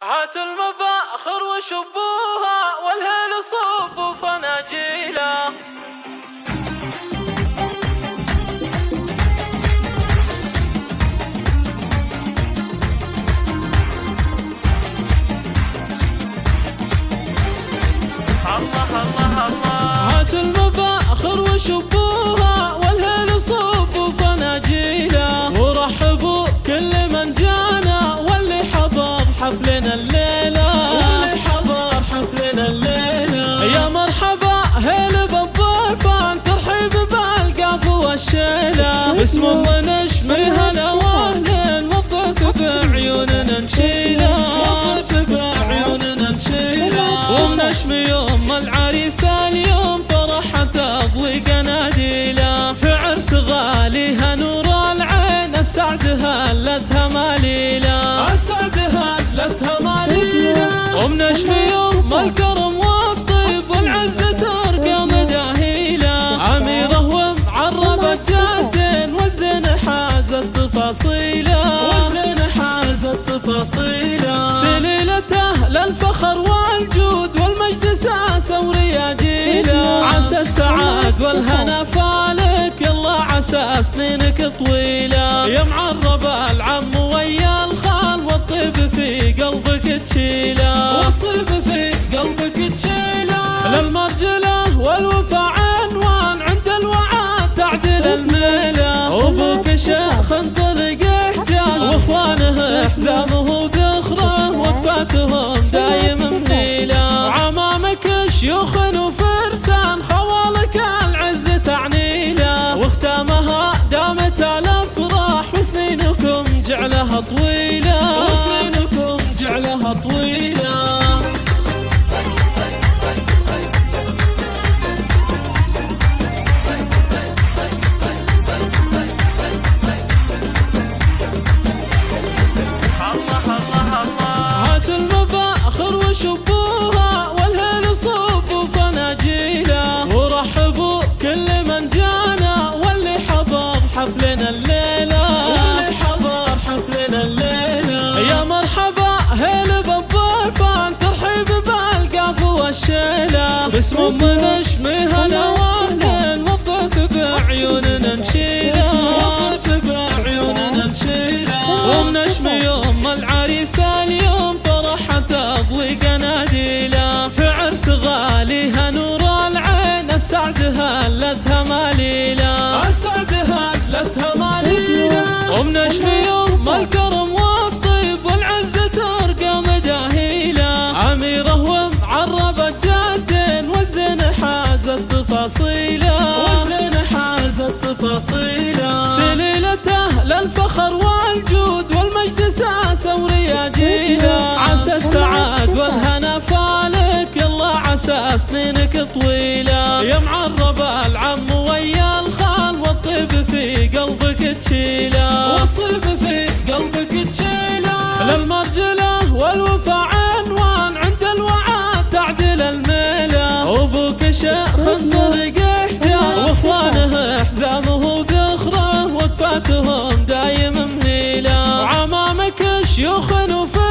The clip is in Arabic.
هات المفاخر وشبوها والهيل صوف فناجيله. الله الله الله. هات المفاخر وشبوها والهيل صوف فناجيله، ورحبوا كل من جانا واللي حضر حفلنا الليلة، واللي حضر حفلنا الليلة. يا مرحبا هيل بالضيفان، ترحيب بالقاف والشيلة، باسم ونشم هلا واهلين، والضيف بعيوننا نشيله، والضيف بعيوننا نشيله. ونشم يوم العريس اليوم فرحة تضوي قناديله، في عرس غاليها نور العين، السعد هلتها ماليله، السعد هلتها ماليله. ومنشم يوم الكرم والطيب والعز ترقى مداهيله، عميره ومعربة جهدين، والزين حازت تفاصيله، والزين حازت تفاصيله. سليلته للفخر والجود والمجد ساسه ورياجيله، عسى السعاد والهنا فالك، يلا عسى سنينك طويله. يا معرب العم ويا الخال، والطيب في قلبك تشيله، والطيب في قلبك تشيله. للمرجله والوفا عنوان، عند الوعاد تعدل الميله، وابوك شيخ انطلق احجاج، واخوانه حزامه بخره، وقفاتهم دايم منيله. عمامك شيوخ وفرسان، خوالك العز تعنيله، واختامها دامت الافراح، وسنينكم جعلها طويله، وسنينكم جعلها طويله. شبوها والهيل صوف فناجيله، ورحبوا كل من جانا واللي حضر حفلنا الليلة، واللي حضر حفلنا الليلة. يا مرحبا هيل بالضيفان، ترحيب بالقاف والشيلة، باسم ونشم هلا واهلين، والضيف بعيوننا نشيله، والضيف بعيوننا نشيله. ومنشم يوم العريس اليوم فرحة تضوي قناديله، في عرس غاليها نور العين، السعد هلتها ماليله، السعد هلتها ماليله. ومنشم يوم الكرم والطيب والعز ترقى مداهيله، عميره ومعربة جهدين، والزين حازت تفاصيله، والزين حازت تفاصيله. سليلته للفخر والجود والمجد ساسه ورياجيله، عسى السعاد والهنا فالك، يلا عسى سنينك طويله. يا معرب العم ويا الخال، والطيب في قلبك تشيله، والطيب في قلبك تشيله. للمرجله والوفا عنوان، عند الوعاد تعدل الميله، وابوك شيخ انطلق احجاج، واخوانه حزامه بخره، وقفاتهم دايم منيله. وعمامك شيوخ وفرسان،